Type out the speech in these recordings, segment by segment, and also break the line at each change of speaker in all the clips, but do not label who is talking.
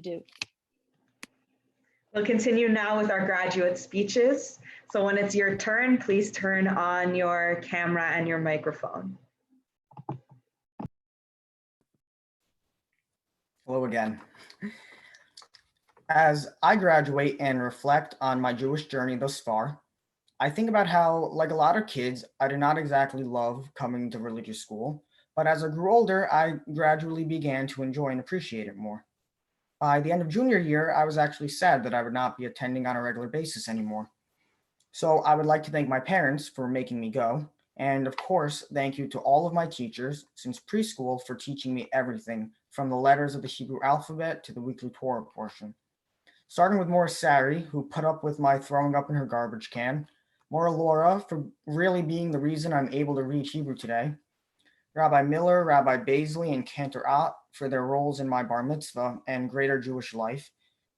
do.
We'll continue now with our graduate speeches. So when it's your turn, please turn on your camera and your microphone.
Hello again. As I graduate and reflect on my Jewish journey thus far, I think about how, like a lot of kids, I did not exactly love coming to religious school, but as I grew older, I gradually began to enjoy and appreciate it more. By the end of junior year, I was actually sad that I would not be attending on a regular basis anymore. So I would like to thank my parents for making me go, and of course, thank you to all of my teachers since preschool for teaching me everything from the letters of the Hebrew alphabet to the weekly Torah portion. Starting with Maura Sari, who put up with my throwing up in her garbage can, Maura Laura for really being the reason I'm able to read Hebrew today, Rabbi Miller, Rabbi Baisley, and Cantor Ott for their roles in my bar mitzvah and greater Jewish life,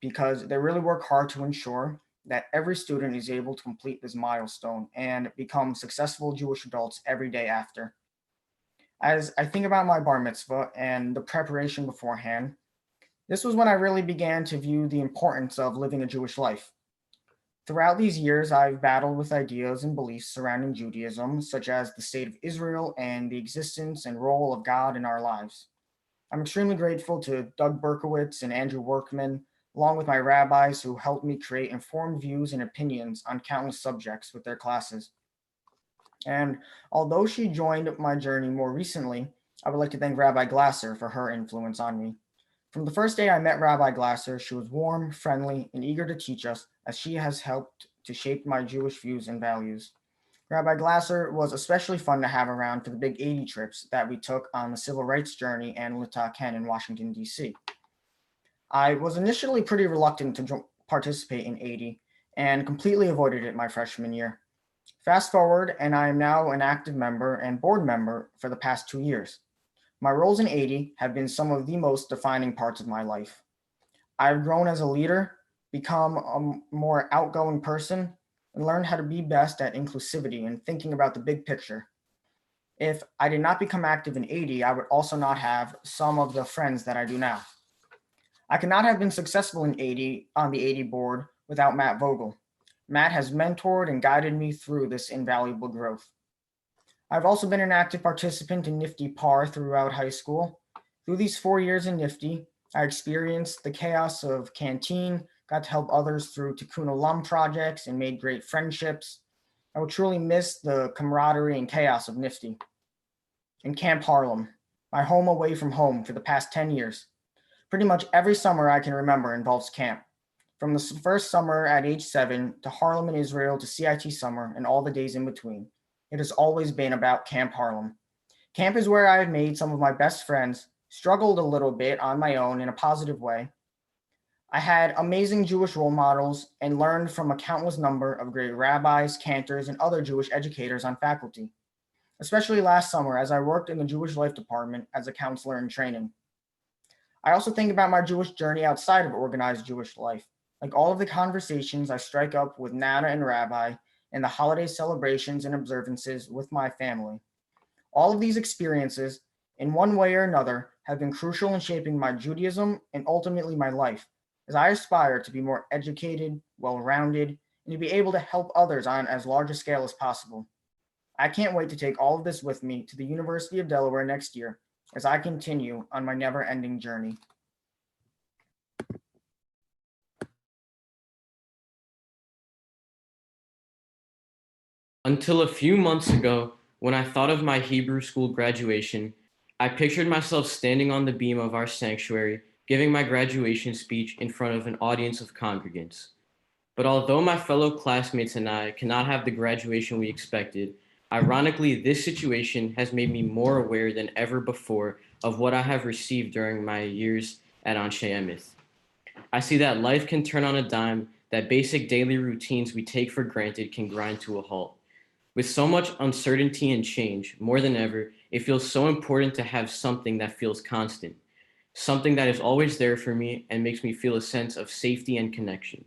because they really work hard to ensure that every student is able to complete this milestone and become successful Jewish adults every day after. As I think about my bar mitzvah and the preparation beforehand, this was when I really began to view the importance of living a Jewish life. Throughout these years, I've battled with ideas and beliefs surrounding Judaism, such as the state of Israel and the existence and role of God in our lives. I'm extremely grateful to Doug Berkowitz and Andrew Workman, along with my rabbis who helped me create informed views and opinions on countless subjects with their classes. And although she joined my journey more recently, I would like to thank Rabbi Glasser for her influence on me. From the first day I met Rabbi Glasser, she was warm, friendly, and eager to teach us, as she has helped to shape my Jewish views and values. Rabbi Glasser was especially fun to have around for the big 80 trips that we took on the Civil Rights Journey and L'tah Ken in Washington, D.C. I was initially pretty reluctant to participate in 80 and completely avoided it my freshman year. Fast forward, and I am now an active member and board member for the past 2 years. My roles in 80 have been some of the most defining parts of my life. I've grown as a leader, become a more outgoing person, and learned how to be best at inclusivity and thinking about the big picture. If I did not become active in 80, I would also not have some of the friends that I do now. I could not have been successful in 80 on the 80 board without Matt Vogel. Matt has mentored and guided me through this invaluable growth. I've also been an active participant in Nifty PAR throughout high school. Through these 4 years in Nifty, I experienced the chaos of canteen, got to help others through Tikkun Olam projects, and made great friendships. I will truly miss the camaraderie and chaos of Nifty. In Camp Harlem, my home away from home for the past 10 years. Pretty much every summer I can remember involves camp. From the first summer at age 7 to Harlem in Israel to CIT summer and all the days in between. It has always been about Camp Harlem. Camp is where I have made some of my best friends, struggled a little bit on my own in a positive way. I had amazing Jewish role models and learned from a countless number of great rabbis, cantors, and other Jewish educators on faculty, especially last summer as I worked in the Jewish Life Department as a counselor in training. I also think about my Jewish journey outside of organized Jewish life, like all of the conversations I strike up with Nana and Rabbi, and the holiday celebrations and observances with my family. All of these experiences, in one way or another, have been crucial in shaping my Judaism and ultimately my life, as I aspire to be more educated, well-rounded, and to be able to help others on as large a scale as possible. I can't wait to take all of this with me to the University of Delaware next year as I continue on my never-ending journey.
Until a few months ago, when I thought of my Hebrew school graduation, I pictured myself standing on the beam of our sanctuary, giving my graduation speech in front of an audience of congregants. But although my fellow classmates and I cannot have the graduation we expected, ironically, this situation has made me more aware than ever before of what I have received during my years at Anshe Emeth. I see that life can turn on a dime, that basic daily routines we take for granted can grind to a halt. With so much uncertainty and change, more than ever, it feels so important to have something that feels constant, something that is always there for me and makes me feel a sense of safety and connection.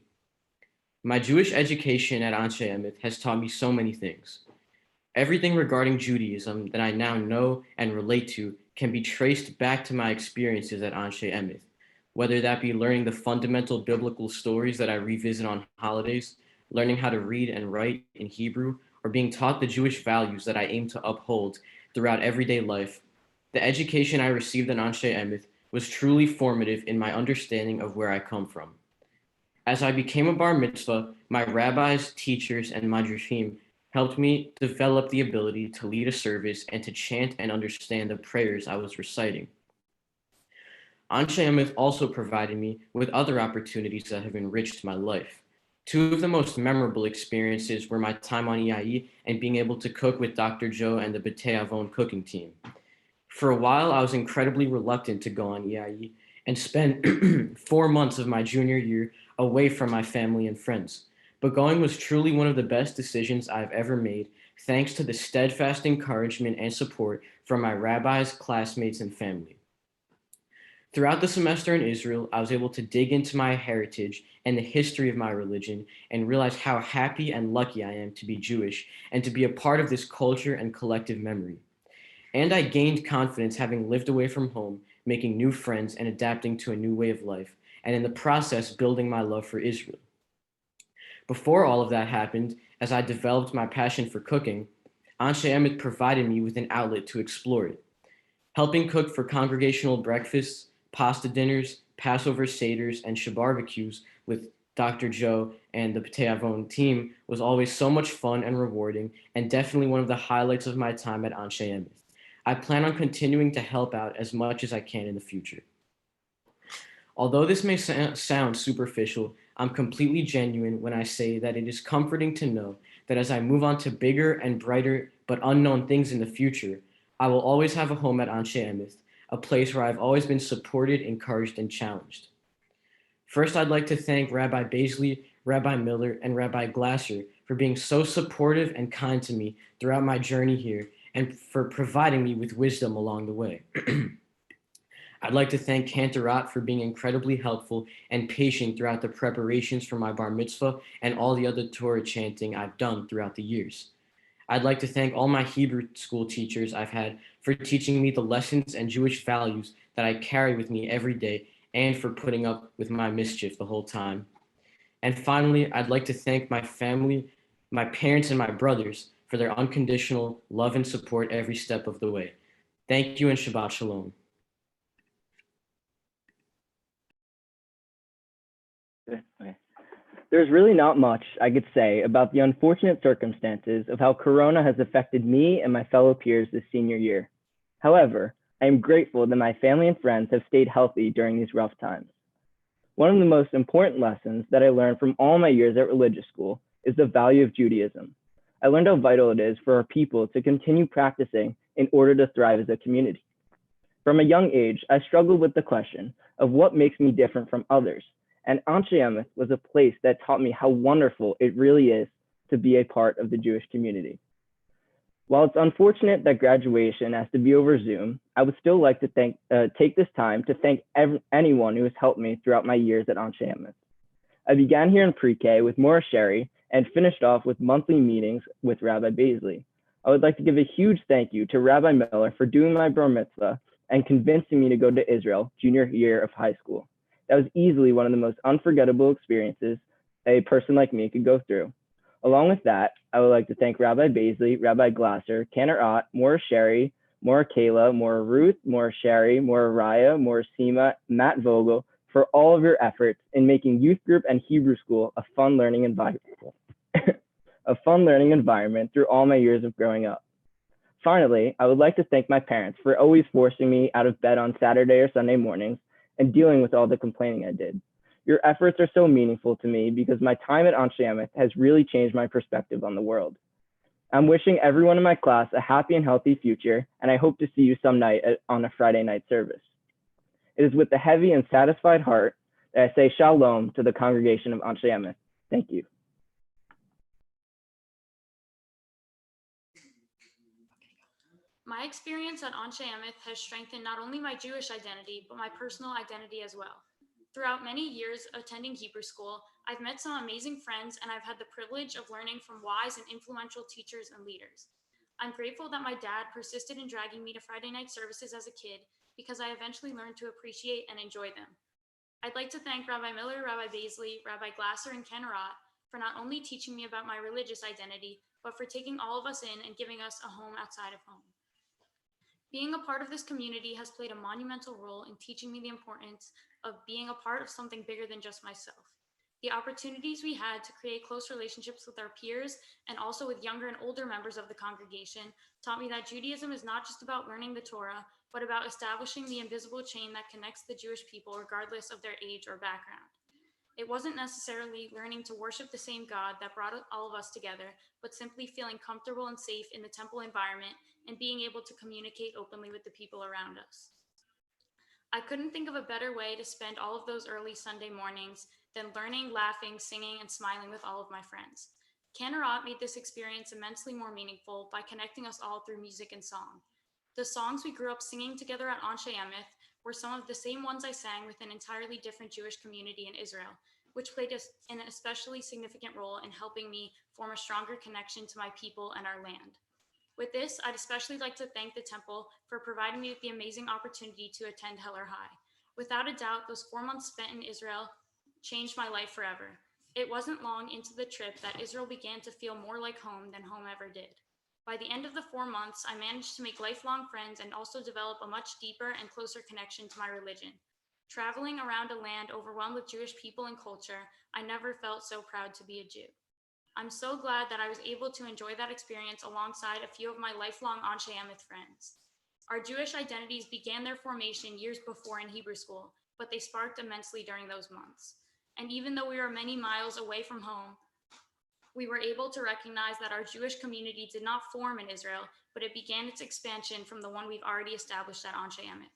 My Jewish education at Anshe Emeth has taught me so many things. Everything regarding Judaism that I now know and relate to can be traced back to my experiences at Anshe Emeth, whether that be learning the fundamental biblical stories that I revisit on holidays, learning how to read and write in Hebrew, or being taught the Jewish values that I aim to uphold throughout everyday life. The education I received at Anshe Emeth was truly formative in my understanding of where I come from. As I became a bar mitzvah, my rabbis, teachers, and madrashim helped me develop the ability to lead a service and to chant and understand the prayers I was reciting. Anshe Emeth also provided me with other opportunities that have enriched my life. Two of the most memorable experiences were my time on EIE and being able to cook with Dr. Joe and the B'tei Avon cooking team. For a while, I was incredibly reluctant to go on EIE and spend 4 months of my junior year away from my family and friends. But going was truly one of the best decisions I've ever made, thanks to the steadfast encouragement and support from my rabbis, classmates, and family. Throughout the semester in Israel, I was able to dig into my heritage and the history of my religion and realize how happy and lucky I am to be Jewish and to be a part of this culture and collective memory. And I gained confidence having lived away from home, making new friends and adapting to a new way of life, and in the process, building my love for Israel. Before all of that happened, as I developed my passion for cooking, Anshe Emeth provided me with an outlet to explore it. Helping cook for congregational breakfasts, pasta dinners, Passover seders, and shabarbecues with Dr. Joe and the B'tei Avon team was always so much fun and rewarding, and definitely one of the highlights of my time at Anshe Emeth. I plan on continuing to help out as much as I can in the future. Although this may sound superficial, I'm completely genuine when I say that it is comforting to know that as I move on to bigger and brighter but unknown things in the future, I will always have a home at Anshe Emeth, a place where I've always been supported, encouraged, and challenged. First, I'd like to thank Rabbi Baisley, Rabbi Miller, and Rabbi Glasser for being so supportive and kind to me throughout my journey here and for providing me with wisdom along the way. I'd like to thank Cantorot for being incredibly helpful and patient throughout the preparations for my bar mitzvah and all the other Torah chanting I've done throughout the years. I'd like to thank all my Hebrew school teachers I've had for teaching me the lessons and Jewish values that I carry with me every day and for putting up with my mischief the whole time. And finally, I'd like to thank my family, my parents, and my brothers for their unconditional love and support every step of the way. Thank you and Shabbat Shalom.
Okay. There's really not much I could say about the unfortunate circumstances of how Corona has affected me and my fellow peers this senior year. However, I am grateful that my family and friends have stayed healthy during these rough times. One of the most important lessons that I learned from all my years at religious school is the value of Judaism. I learned how vital it is for our people to continue practicing in order to thrive as a community. From a young age, I struggled with the question of what makes me different from others, and Anshe Emeth was a place that taught me how wonderful it really is to be a part of the Jewish community. While it's unfortunate that graduation has to be over Zoom, I would still like to take this time to thank anyone who has helped me throughout my years at Anshe Emeth. I began here in pre-K with Maura Sherry and finished off with monthly meetings with Rabbi Baisley. I would like to give a huge thank you to Rabbi Miller for doing my bar mitzvah and convincing me to go to Israel junior year of high school. That was easily one of the most unforgettable experiences a person like me could go through. Along with that, I would like to thank Rabbi Baisley, Rabbi Glasser, Cantor Ott, Maura Sherry, Maura Kayla, Maura Ruth, Maura Sherry, Maura Raya, Maura Seema, Matt Vogel for all of your efforts in making youth group and Hebrew school a fun learning environment, through all my years of growing up. Finally, I would like to thank my parents for always forcing me out of bed on Saturday or Sunday mornings and dealing with all the complaining I did. Your efforts are so meaningful to me because my time at Anshe Emeth has really changed my perspective on the world. I'm wishing everyone in my class a happy and healthy future, and I hope to see you some night on a Friday night service. It is with a heavy and satisfied heart that I say shalom to the congregation of Anshe Emeth. Thank you.
My experience at Anshe Emeth has strengthened not only my Jewish identity, but my personal identity as well. Throughout many years attending Hebrew school, I've met some amazing friends and I've had the privilege of learning from wise and influential teachers and leaders. I'm grateful that my dad persisted in dragging me to Friday night services as a kid because I eventually learned to appreciate and enjoy them. I'd like to thank Rabbi Miller, Rabbi Baisley, Rabbi Glasser, and Ken Arott for not only teaching me about my religious identity, but for taking all of us in and giving us a home outside of home. Being a part of this community has played a monumental role in teaching me the importance of being a part of something bigger than just myself. The opportunities we had to create close relationships with our peers and also with younger and older members of the congregation taught me that Judaism is not just about learning the Torah, but about establishing the invisible chain that connects the Jewish people regardless of their age or background. It wasn't necessarily learning to worship the same God that brought all of us together, but simply feeling comfortable and safe in the temple environment and being able to communicate openly with the people around us. I couldn't think of a better way to spend all of those early Sunday mornings than learning, laughing, singing, and smiling with all of my friends. Ken Arott made this experience immensely more meaningful by connecting us all through music and song. The songs we grew up singing together at Anshe Emeth were some of the same ones I sang with an entirely different Jewish community in Israel, which played an especially significant role in helping me form a stronger connection to my people and our land. With this, I'd especially like to thank the temple for providing me with the amazing opportunity to attend Heller High. Without a doubt, those 4 months spent in Israel changed my life forever. It wasn't long into the trip that Israel began to feel more like home than home ever did. By the end of the 4 months, I managed to make lifelong friends and also develop a much deeper and closer connection to my religion. Traveling around a land overwhelmed with Jewish people and culture, I never felt so proud to be a Jew. I'm so glad that I was able to enjoy that experience alongside a few of my lifelong Anshe Emeth friends. Our Jewish identities began their formation years before in Hebrew school, but they sparked immensely during those months. And even though we were many miles away from home, we were able to recognize that our Jewish community did not form in Israel, but it began its expansion from the one we've already established at Anshe Emeth.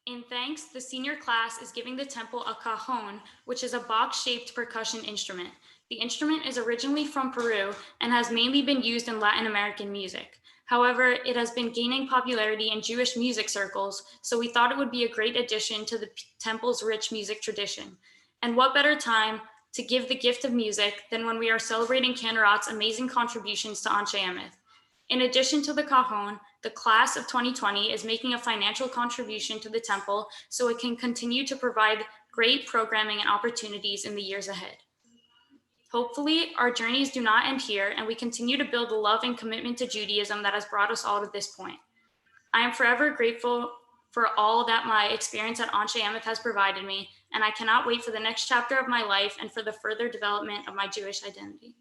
In thanks, the senior class is giving the temple a cajon, which is a box-shaped percussion instrument. The instrument is originally from Peru and has mainly been used in Latin American music. However, it has been gaining popularity in Jewish music circles, so we thought it would be a great addition to the temple's rich music tradition. And what better time to give the gift of music than when we are celebrating Ken Arott's amazing contributions to Anshe Emeth. In addition to the cajon, the class of 2020 is making a financial contribution to the temple so it can continue to provide great programming and opportunities in the years ahead. Hopefully, our journeys do not end here and we continue to build the love and commitment to Judaism that has brought us all to this point. I am forever grateful for all that my experience at Anshe Emeth has provided me, and I cannot wait for the next chapter of my life and for the further development of my Jewish identity.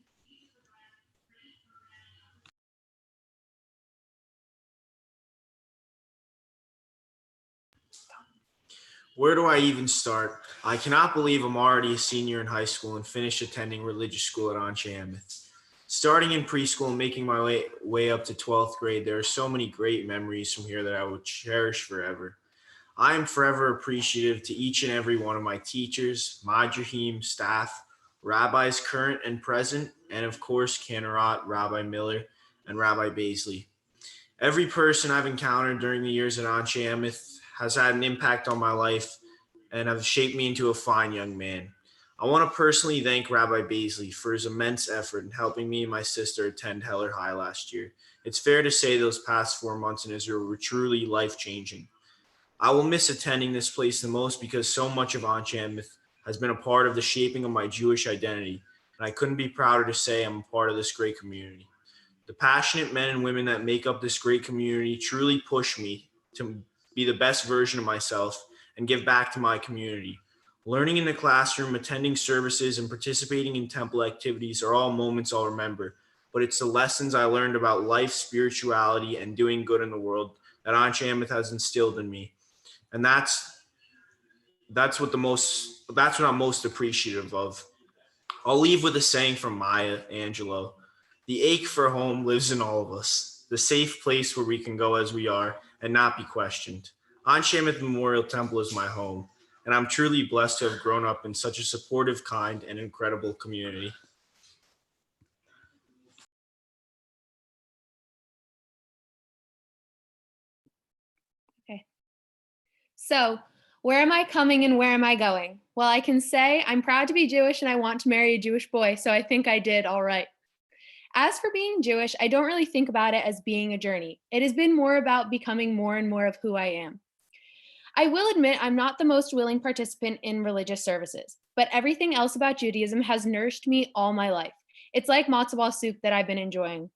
Where do I even start? I cannot believe I'm already a senior in high school and finished attending religious school at Anshe Emeth. Starting in preschool and making my way up to 12th grade, there are so many great memories from here that I will cherish forever. I am forever appreciative to each and every one of my teachers, Madrahim, staff, rabbis current and present, and of course, Ken Arott, Rabbi Miller, and Rabbi Baisley. Every person I've encountered during the years at Anshe Emeth has had an impact on my life and have shaped me into a fine young man. I want to personally thank Rabbi Baisley for his immense effort in helping me and my sister attend Heller High last year. It's fair to say those past 4 months in Israel were truly life-changing. I will miss attending this place the most because so much of Anshe Emeth has been a part of the shaping of my Jewish identity, and I couldn't be prouder to say I'm a part of this great community. The passionate men and women that make up this great community truly push me to be the best version of myself and give back to my community. Learning in the classroom, attending services, and participating in temple activities are all moments I'll remember, but it's the lessons I learned about life, spirituality, and doing good in the world that Anshe Emeth has instilled in me. And that's what I'm most appreciative of. I'll leave with a saying from Maya Angelou. The ache for home lives in all of us, the safe place where we can go as we are and not be questioned. Anshe Emeth Memorial Temple is my home, and I'm truly blessed to have grown up in such a supportive, kind, and incredible community.
Okay. So, where am I coming and where am I going? Well, I can say I'm proud to be Jewish and I want to marry a Jewish boy, so I think I did all right. As for being Jewish, I don't really think about it as being a journey. It has been more about becoming more and more of who I am. I will admit I'm not the most willing participant in religious services, but everything else about Judaism has nourished me all my life. It's like matzo ball soup that I've been enjoying.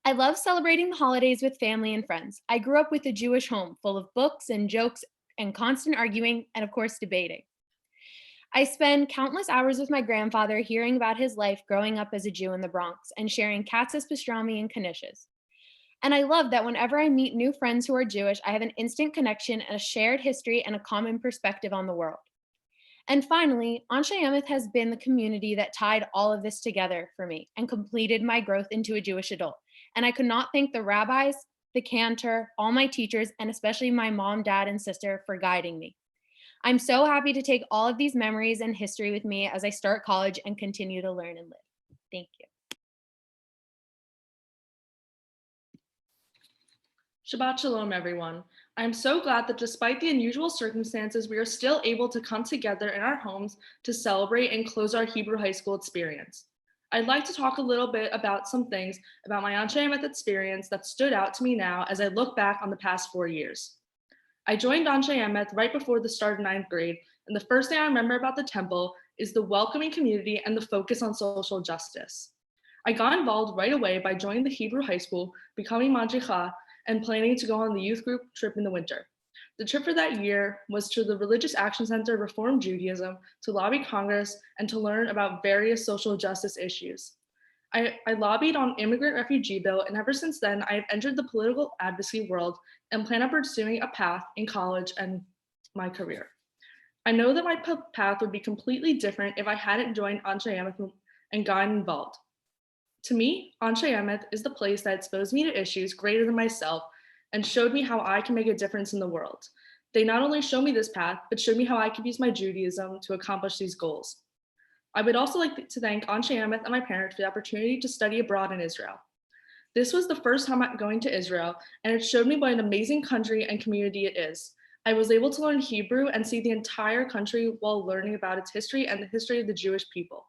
I love celebrating the holidays with family and friends. I grew up with a Jewish home full of books and jokes and constant arguing and, of course, debating. I spend countless hours with my grandfather hearing about his life growing up as a Jew in the Bronx and sharing katzas pastrami and knishes. And I love that whenever I meet new friends who are Jewish, I have an instant connection and a shared history and a common perspective on the world. And finally, Anshe Emeth has been the community that tied all of this together for me and completed my growth into a Jewish adult. And I could not thank the rabbis, the cantor, all my teachers, and especially my mom, dad, and sister for guiding me. I'm so happy to take all of these memories and history with me as I start college and continue to learn and live. Thank you.
Shabbat Shalom, everyone. I'm so glad that despite the unusual circumstances, we are still able to come together in our homes to celebrate and close our Hebrew high school experience. I'd like to talk a little bit about some things about my Anshe Emeth experience that stood out to me now as I look back on the past 4 years. I joined Anshe Emeth right before the start of 9th grade, and the first thing I remember about the temple is the welcoming community and the focus on social justice. I got involved right away by joining the Hebrew high school, becoming madricha, and planning to go on the youth group trip in the winter. The trip for that year was to the Religious Action Center Reform Judaism, to lobby Congress, and to learn about various social justice issues. I lobbied on immigrant refugee bill, and ever since then, I have entered the political advocacy world and plan on pursuing a path in college and my career. I know that my path would be completely different if I hadn't joined Anshe Emeth and gotten involved. To me, Anshe Emeth is the place that exposed me to issues greater than myself and showed me how I can make a difference in the world. They not only showed me this path, but showed me how I could use my Judaism to accomplish these goals. I would also like to thank Anshe Emeth and my parents for the opportunity to study abroad in Israel. This was the first time I'm going to Israel, and it showed me what an amazing country and community it is. I was able to learn Hebrew and see the entire country while learning about its history and the history of the Jewish people.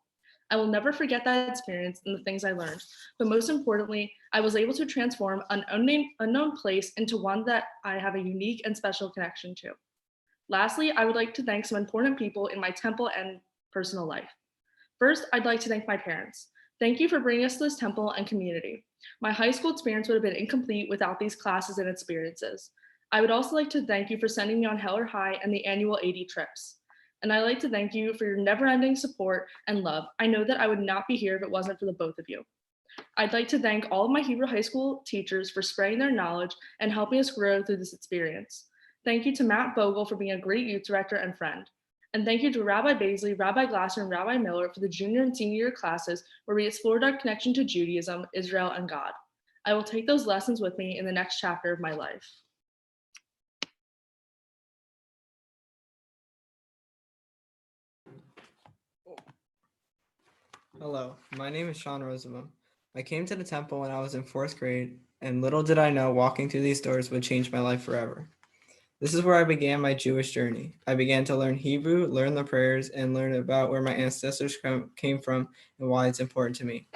I will never forget that experience and the things I learned, but most importantly, I was able to transform an unknown place into one that I have a unique and special connection to. Lastly, I would like to thank some important people in my temple and personal life. First, I'd like to thank my parents. Thank you for bringing us to this temple and community. My high school experience would have been incomplete without these classes and experiences. I would also like to thank you for sending me on Heller High and the annual 80 trips. And I'd like to thank you for your never-ending support and love. I know that I would not be here if it wasn't for the both of you. I'd like to thank all of my Hebrew high school teachers for spreading their knowledge and helping us grow through this experience. Thank you to Matt Vogel for being a great youth director and friend. And thank you to Rabbi Baisley, Rabbi Glasser, and Rabbi Miller for the junior and senior year classes where we explored our connection to Judaism, Israel, and God. I will take those lessons with me in the next chapter of my life.
Hello, my name is Sean Rosamond. I came to the temple when I was in 4th grade, and little did I know walking through these doors would change my life forever. This is where I began my Jewish journey. I began to learn Hebrew, learn the prayers, and learn about where my ancestors came from and why it's important to me.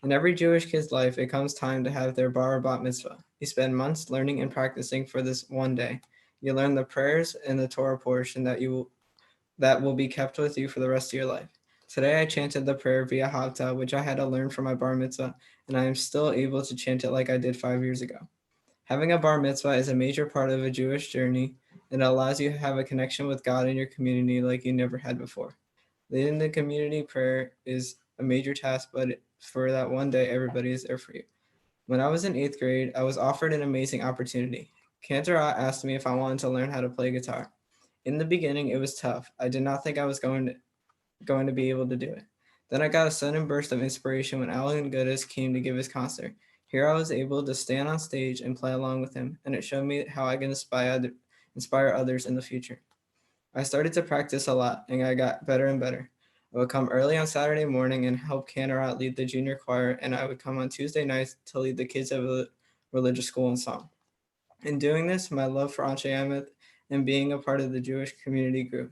In every Jewish kid's life, it comes time to have their bar or bat mitzvah. You spend months learning and practicing for this one day. You learn the prayers and the Torah portion that will be kept with you for the rest of your life. Today I chanted the prayer via Havta, which I had to learn for my bar mitzvah, and I am still able to chant it like I did 5 years ago. Having a bar mitzvah is a major part of a Jewish journey, and it allows you to have a connection with God in your community like you never had before. Leading the community prayer is a major task, but for that one day, everybody is there for you. When I was in 8th grade, I was offered an amazing opportunity. Cantor asked me if I wanted to learn how to play guitar. In the beginning, it was tough. I did not think I was going to be able to do it. Then I got a sudden burst of inspiration when Alan Goodes came to give his concert. Here I was able to stand on stage and play along with him, and it showed me how I can inspire others in the future. I started to practice a lot, and I got better and better. I would come early on Saturday morning and help Cantor lead the junior choir, and I would come on Tuesday nights to lead the kids of a religious school in song. In doing this, my love for Anshe Emeth and being a part of the Jewish community grew.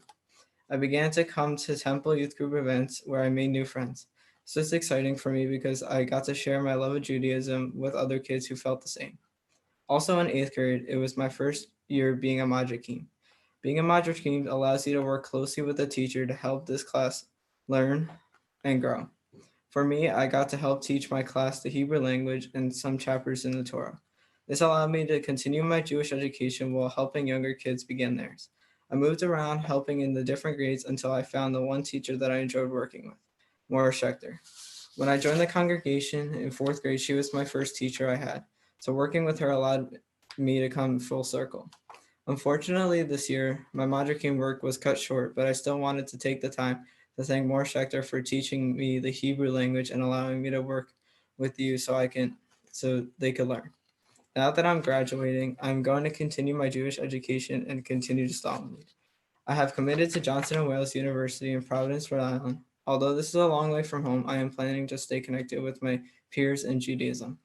I began to come to temple youth group events where I made new friends. So it's exciting for me because I got to share my love of Judaism with other kids who felt the same. Also in 8th grade, it was my first year being a Madrakim. Being a Madrakim allows you to work closely with a teacher to help this class learn and grow. For me, I got to help teach my class the Hebrew language and some chapters in the Torah. This allowed me to continue my Jewish education while helping younger kids begin theirs. I moved around helping in the different grades until I found the one teacher that I enjoyed working with, Maura Schechter. When I joined the congregation in 4th grade, she was my first teacher I had, so working with her allowed me to come full circle. Unfortunately, this year, my Madrakim work was cut short, but I still wanted to take the time to thank Maura Schechter for teaching me the Hebrew language and allowing me to work with you so they could learn. Now that I'm graduating, I'm going to continue my Jewish education and continue to Stalin lead. I have committed to Johnson & Wales University in Providence, Rhode Island. Although this is a long way from home, I am planning to stay connected with my peers in Judaism.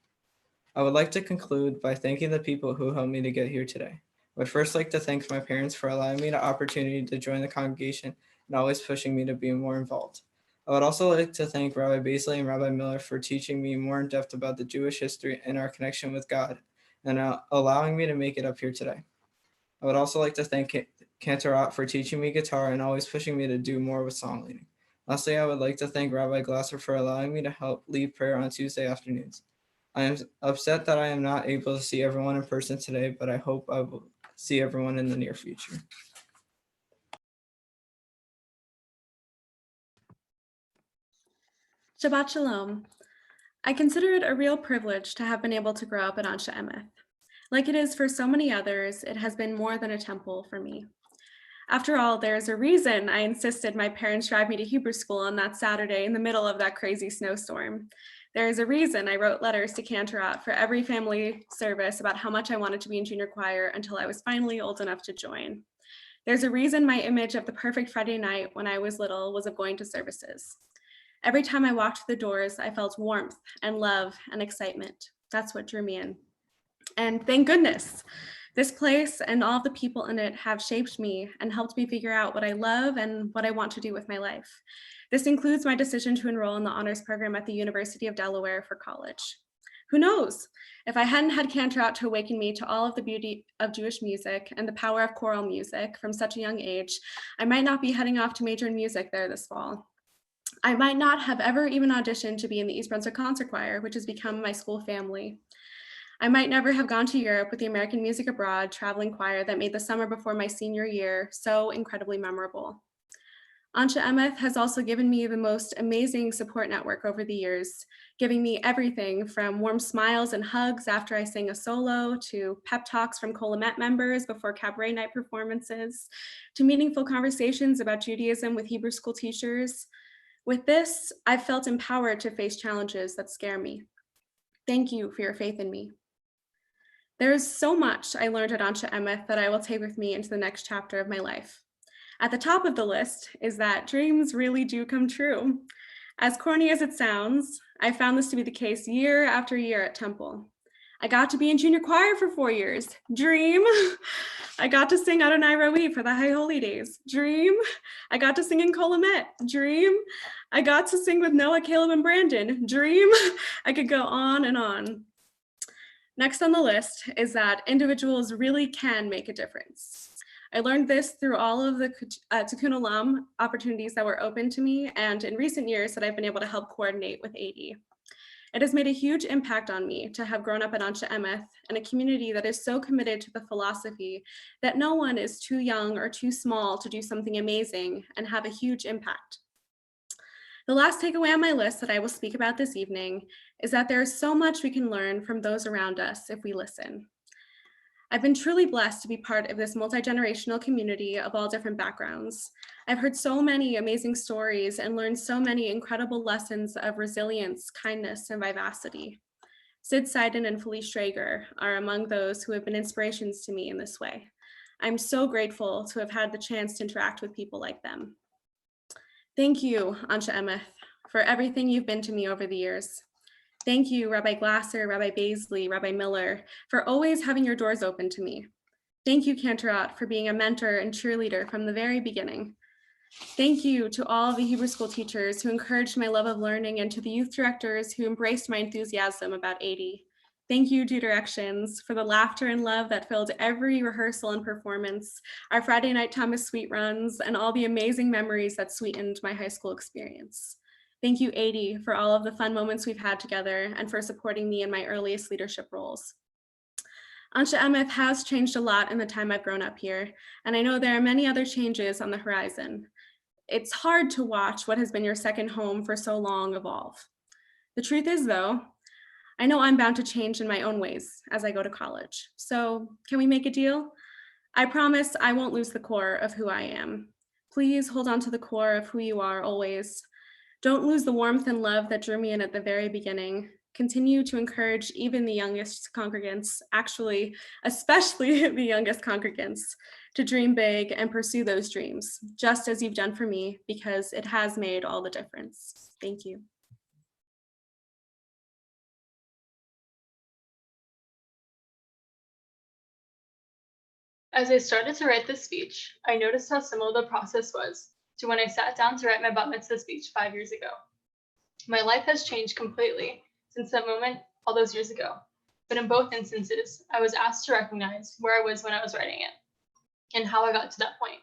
I would like to conclude by thanking the people who helped me to get here today. I would first like to thank my parents for allowing me the opportunity to join the congregation and always pushing me to be more involved. I would also like to thank Rabbi Baisley and Rabbi Miller for teaching me more in depth about the Jewish history and our connection with God, and allowing me to make it up here today. I would also like to thank Cantorot for teaching me guitar and always pushing me to do more with song leading. Lastly, I would like to thank Rabbi Glasser for allowing me to help lead prayer on Tuesday afternoons. I am upset that I am not able to see everyone in person today, but I hope I will see everyone in the near future.
Shabbat Shalom. I consider it a real privilege to have been able to grow up at Anshe Emeth. Like it is for so many others, it has been more than a temple for me. After all, there is a reason I insisted my parents drive me to Hebrew school on that Saturday in the middle of that crazy snowstorm. There is a reason I wrote letters to Cantorot for every family service about how much I wanted to be in junior choir until I was finally old enough to join. There's a reason my image of the perfect Friday night when I was little was of going to services. Every time I walked through the doors, I felt warmth and love and excitement. That's what drew me in. And thank goodness, this place and all of the people in it have shaped me and helped me figure out what I love and what I want to do with my life. This includes my decision to enroll in the honors program at the University of Delaware for college. Who knows? If I hadn't had Cantorot to awaken me to all of the beauty of Jewish music and the power of choral music from such a young age, I might not be heading off to major in music there this fall. I might not have ever even auditioned to be in the East Brunswick Concert Choir, which has become my school family. I might never have gone to Europe with the American Music Abroad traveling choir that made the summer before my senior year so incredibly memorable. Anshe Emeth has also given me the most amazing support network over the years, giving me everything from warm smiles and hugs after I sing a solo, to pep talks from Kolomet members before cabaret night performances, to meaningful conversations about Judaism with Hebrew school teachers. With this, I've felt empowered to face challenges that scare me. Thank you for your faith in me. There is so much I learned at Anshe Emeth that I will take with me into the next chapter of my life. At the top of the list is that dreams really do come true. As corny as it sounds, I found this to be the case year after year at Temple. I got to be in junior choir for 4 years. Dream. I got to sing Adonai Roi for the High Holy Days. Dream. I got to sing in Kolomet. Dream. I got to sing with Noah, Caleb, and Brandon. Dream. I could go on and on. Next on the list is that individuals really can make a difference. I learned this through all of the Tikkun Olam opportunities that were open to me, and in recent years that I've been able to help coordinate with AD. It has made a huge impact on me to have grown up at Anshe Emeth in a community that is so committed to the philosophy that no one is too young or too small to do something amazing and have a huge impact. The last takeaway on my list that I will speak about this evening is that there is so much we can learn from those around us if we listen. I've been truly blessed to be part of this multi-generational community of all different backgrounds. I've heard so many amazing stories and learned so many incredible lessons of resilience, kindness, and vivacity. Sid Seiden and Felice Strager are among those who have been inspirations to me in this way. I'm so grateful to have had the chance to interact with people like them. Thank you, Anshe Emeth, for everything you've been to me over the years. Thank you, Rabbi Glasser, Rabbi Baisley, Rabbi Miller, for always having your doors open to me. Thank you, Cantorot, for being a mentor and cheerleader from the very beginning. Thank you to all the Hebrew school teachers who encouraged my love of learning, and to the youth directors who embraced my enthusiasm about AD. Thank you, Due Directions, for the laughter and love that filled every rehearsal and performance, our Friday night Thomas Sweet runs, and all the amazing memories that sweetened my high school experience. Thank you, AD, for all of the fun moments we've had together and for supporting me in my earliest leadership roles. Anshe Emeth has changed a lot in the time I've grown up here, and I know there are many other changes on the horizon. It's hard to watch what has been your second home for so long evolve. The truth is, though, I know I'm bound to change in my own ways as I go to college. So can we make a deal? I promise I won't lose the core of who I am. Please hold on to the core of who you are always. Don't lose the warmth and love that drew me in at the very beginning. Continue to encourage even the youngest congregants, actually, especially the youngest congregants, to dream big and pursue those dreams, just as you've done for me, because it has made all the difference. Thank you.
As I started to write this speech, I noticed how similar the process was to when I sat down to write my bat mitzvah speech 5 years ago. My life has changed completely since that moment all those years ago, but in both instances, I was asked to recognize where I was when I was writing it and how I got to that point.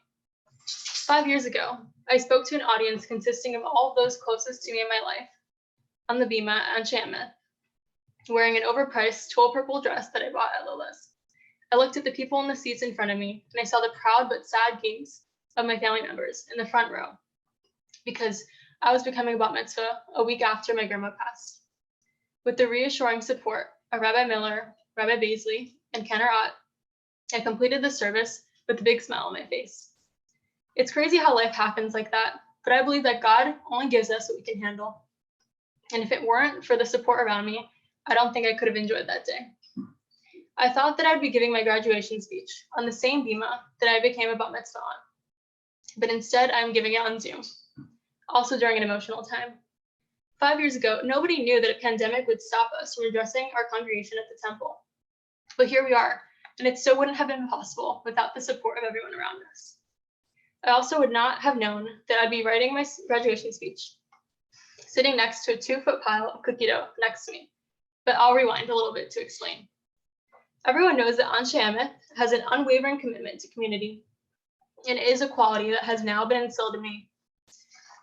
5 years ago, I spoke to an audience consisting of all of those closest to me in my life on the bima at Anshe Emeth, wearing an overpriced tulle purple dress that I bought at Lola's. I looked at the people in the seats in front of me, and I saw the proud but sad gaze of my family members in the front row, because I was becoming a bat mitzvah a week after my grandma passed. With the reassuring support of Rabbi Miller, Rabbi Baisley, and Ken Arat, I completed the service with a big smile on my face. It's crazy how life happens like that, but I believe that God only gives us what we can handle. And if it weren't for the support around me, I don't think I could have enjoyed that day. I thought that I'd be giving my graduation speech on the same bima that I became a bat mitzvah on, but instead I'm giving it on Zoom, also during an emotional time. 5 years ago, nobody knew that a pandemic would stop us from addressing our congregation at the temple. But here we are, and it still wouldn't have been possible without the support of everyone around us. I also would not have known that I'd be writing my graduation speech, sitting next to a 2-foot pile of cookie dough next to me, but I'll rewind a little bit to explain. Everyone knows that Anshe Emeth has an unwavering commitment to community, and it is a quality that has now been instilled in me.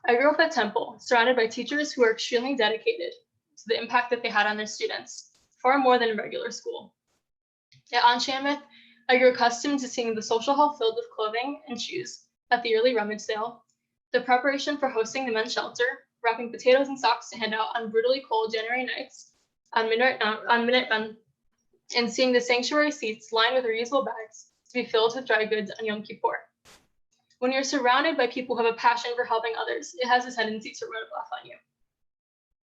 I grew up at Temple, surrounded by teachers who are extremely dedicated to the impact that they had on their students, far more than a regular school. At Anshe Emeth, I grew accustomed to seeing the social hall filled with clothing and shoes at the yearly rummage sale, the preparation for hosting the men's shelter, wrapping potatoes and socks to hand out on brutally cold January nights, on minute run, and seeing the sanctuary seats lined with reusable bags to be filled with dry goods on Yom Kippur. When you're surrounded by people who have a passion for helping others, it has a tendency to rub off on you.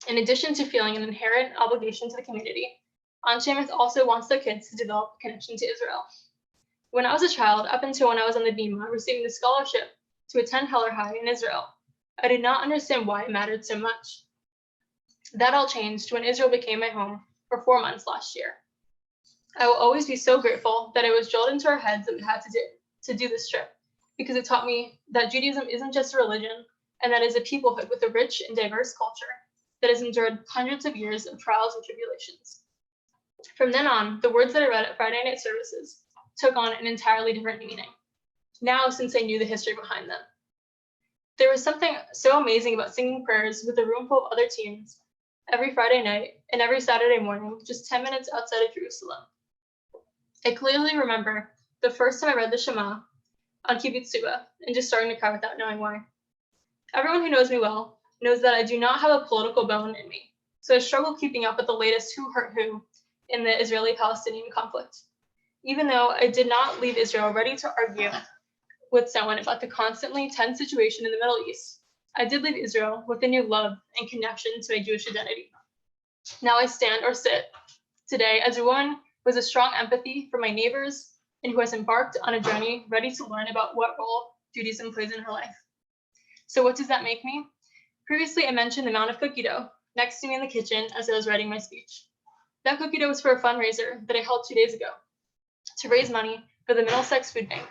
In addition to feeling an inherent obligation to the community, Anshe Emeth also wants their kids to develop a connection to Israel. When I was a child, up until when I was on the bima receiving the scholarship to attend Heller High in Israel, I did not understand why it mattered so much. That all changed when Israel became my home for 4 months last year. I will always be so grateful that it was drilled into our heads that we had to do this trip, because it taught me that Judaism isn't just a religion, and that it is a peoplehood with a rich and diverse culture that has endured hundreds of years of trials and tribulations. From then on, the words that I read at Friday night services took on an entirely different meaning, now since I knew the history behind them. There was something so amazing about singing prayers with a room full of other teens every Friday night and every Saturday morning, just 10 minutes outside of Jerusalem. I clearly remember the first time I read the Shema on Kibbutz Suba and just starting to cry without knowing why. Everyone who knows me well knows that I do not have a political bone in me, so I struggle keeping up with the latest who hurt who in the Israeli-Palestinian conflict. Even though I did not leave Israel ready to argue with someone about the constantly tense situation in the Middle East, I did leave Israel with a new love and connection to my Jewish identity. Now I stand or sit today as a woman with a strong empathy for my neighbors and who has embarked on a journey ready to learn about what role Judaism plays in her life. So what does that make me? Previously, I mentioned the amount of cookie dough next to me in the kitchen as I was writing my speech. That cookie dough was for a fundraiser that I held 2 days ago to raise money for the Middlesex Food Bank.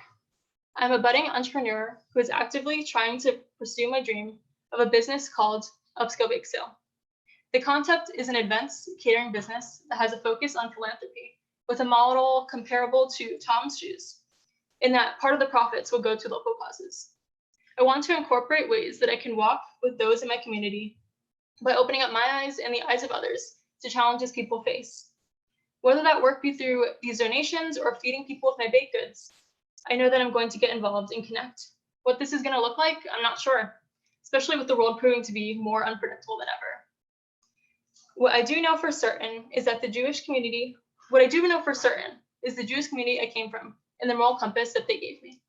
I'm a budding entrepreneur who is actively trying to pursue my dream of a business called Upscale Bake Sale. The concept is an events catering business that has a focus on philanthropy with a model comparable to Tom's Shoes, in that part of the profits will go to local causes. I want to incorporate ways that I can walk with those in my community by opening up my eyes and the eyes of others to challenges people face. Whether that work be through these donations or feeding people with my baked goods, I know that I'm going to get involved and connect. What this is going to look like, I'm not sure, especially with the world proving to be more unpredictable than ever. What I do know for certain is that the Jewish community I came from and the moral compass that they gave me.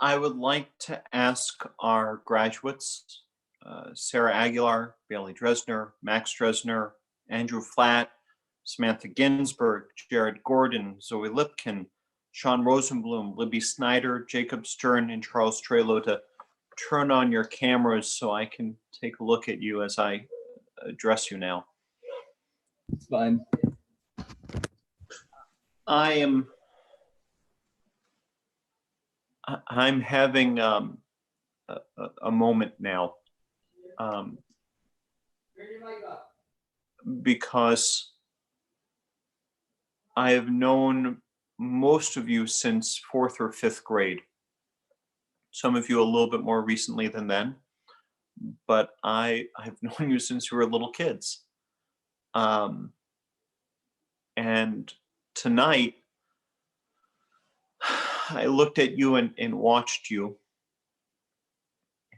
I would like to ask our graduates, Sarah Aguilar, Bailey Dresner, Max Dresner, Andrew Flatt, Samantha Ginsburg, Jared Gordon, Zoe Lipkin, Sean Rosenblum, Libby Snyder, Jacob Stern, and Charles Trelo to turn on your cameras so I can take a look at you as I address you now.
It's fine.
I'm having a moment now because I have known most of you since 4th or 5th grade. Some of you a little bit more recently than then, but I've known you since you were little kids. And tonight, I looked at you and watched you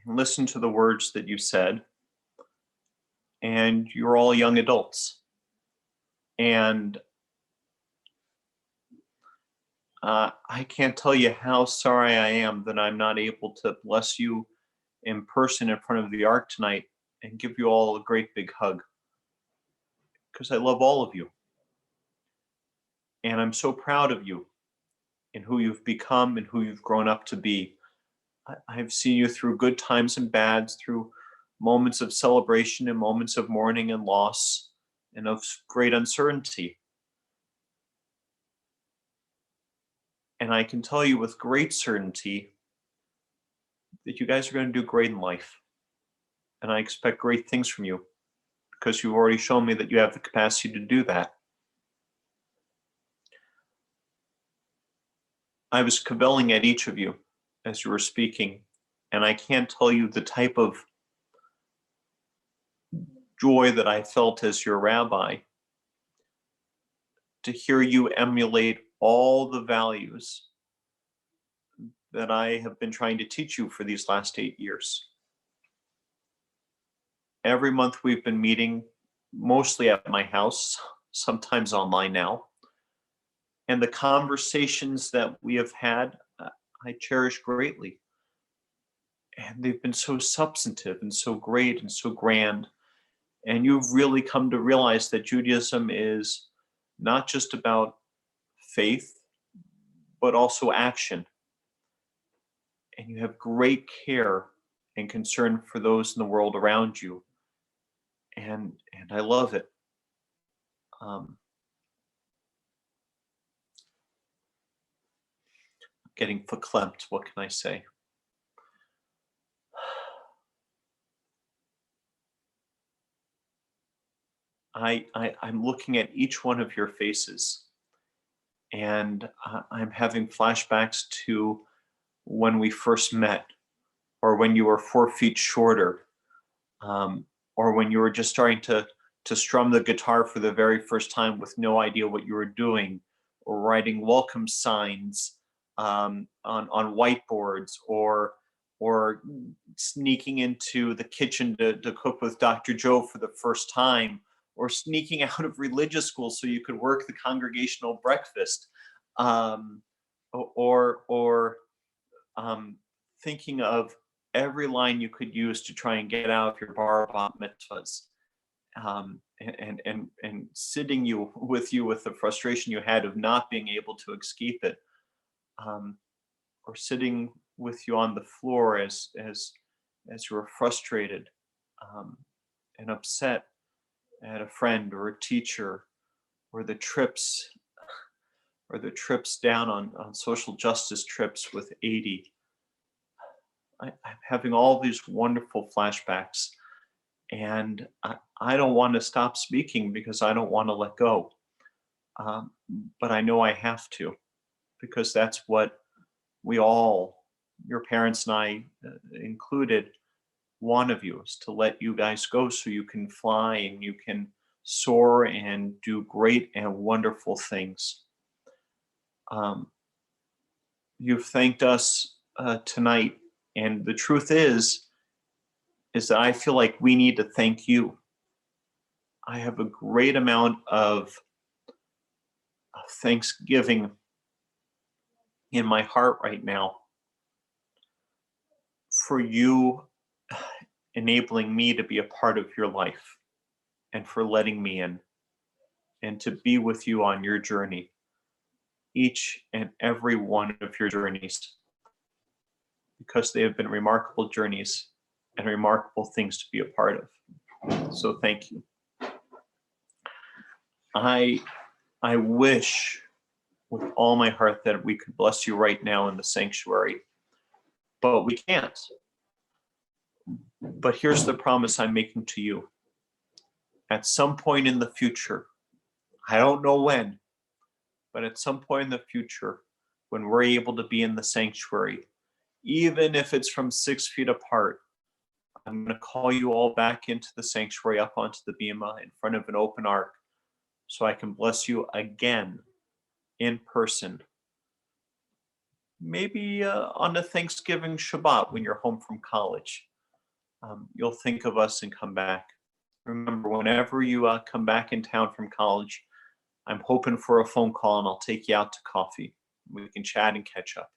and listened to the words that you said, and you're all young adults. And I can't tell you how sorry I am that I'm not able to bless you in person in front of the Ark tonight and give you all a great big hug, because I love all of you. And I'm so proud of you and who you've become and who you've grown up to be. I've seen you through good times and bads, through moments of celebration and moments of mourning and loss and of great uncertainty. And I can tell you with great certainty that you guys are going to do great in life. And I expect great things from you because you've already shown me that you have the capacity to do that. I was cavilling at each of you as you were speaking, and I can't tell you the type of joy that I felt as your rabbi to hear you emulate all the values that I have been trying to teach you for these last 8 years. Every month we've been meeting, mostly at my house, sometimes online now. And the conversations that we have had, I cherish greatly. And they've been so substantive and so great and so grand. And you've really come to realize that Judaism is not just about faith, but also action. And you have great care and concern for those in the world around you. And I love it. Getting verklempt, what can I say? I'm looking at each one of your faces, and I'm having flashbacks to when we first met, or when you were 4 feet shorter, or when you were just starting to strum the guitar for the very first time with no idea what you were doing, or writing welcome signs on whiteboards, or sneaking into the kitchen to cook with Dr. Joe for the first time, or sneaking out of religious school so you could work the congregational breakfast, or thinking of every line you could use to try and get out of your bar bat mitzvahs, and sitting with the frustration you had of not being able to escape it, or sitting with you on the floor as you were frustrated and upset at a friend or a teacher or the trips down on social justice trips with 80. I'm having all these wonderful flashbacks, and I don't want to stop speaking because I don't want to let go. But I know I have to, because that's what we all, your parents and I included, one of you, is to let you guys go so you can fly and you can soar and do great and wonderful things. You've thanked us tonight, and the truth is that I feel like we need to thank you. I have a great amount of thanksgiving in my heart right now for you enabling me to be a part of your life, and for letting me in and to be with you on your journey, each and every one of your journeys, because they have been remarkable journeys and remarkable things to be a part of. So thank you. I wish with all my heart that we could bless you right now in the sanctuary, but we can't. But here's the promise I'm making to you. At some point in the future, I don't know when, but at some point in the future, when we're able to be in the sanctuary, even if it's from 6 feet apart, I'm going to call you all back into the sanctuary, up onto the bema in front of an open ark, so I can bless you again in person. Maybe on a Thanksgiving Shabbat when you're home from college. You'll think of us and come back. Remember, whenever you come back in town from college, I'm hoping for a phone call and I'll take you out to coffee. We can chat and catch up.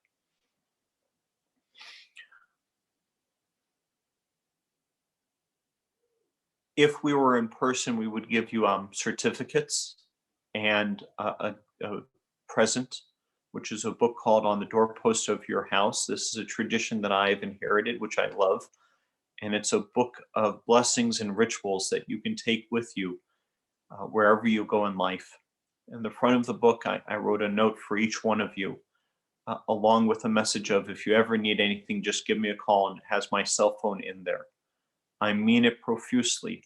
If we were in person, we would give you certificates and a present, which is a book called On the Doorpost of Your House. This is a tradition that I've inherited, which I love. And it's a book of blessings and rituals that you can take with you wherever you go in life. In the front of the book, I wrote a note for each one of you, along with a message of, if you ever need anything, just give me a call, and it has my cell phone in there. I mean it profusely.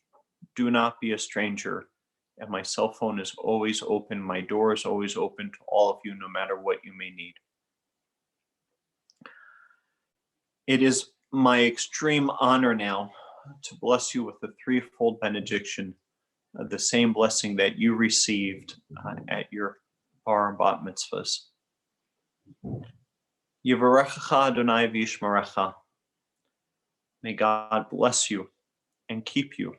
Do not be a stranger. And my cell phone is always open. My door is always open to all of you, no matter what you may need. It is my extreme honor now to bless you with the threefold benediction, the same blessing that you received at your bar and bat mitzvahs. Yivarechecha Adonai v'yishmerecha. May God bless you and keep you.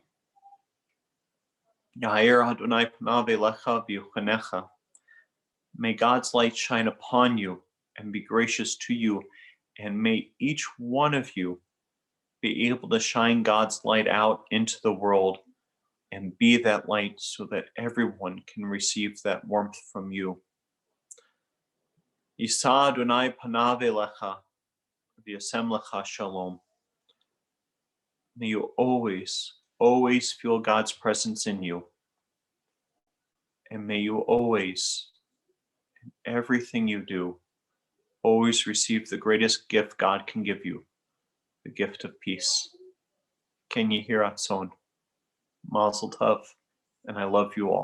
Yair Adonai panav elecha v'yuchanecha. May God's light shine upon you and be gracious to you, and may each one of you be able to shine God's light out into the world and be that light so that everyone can receive that warmth from you. Yisa Adonai panav elecha v'yasem lecha shalom. May you always feel God's presence in you. And may you always, in everything you do, always receive the greatest gift God can give you, the gift of peace. Ken Yehi Ratzon. Mazel Tov, and I love you all.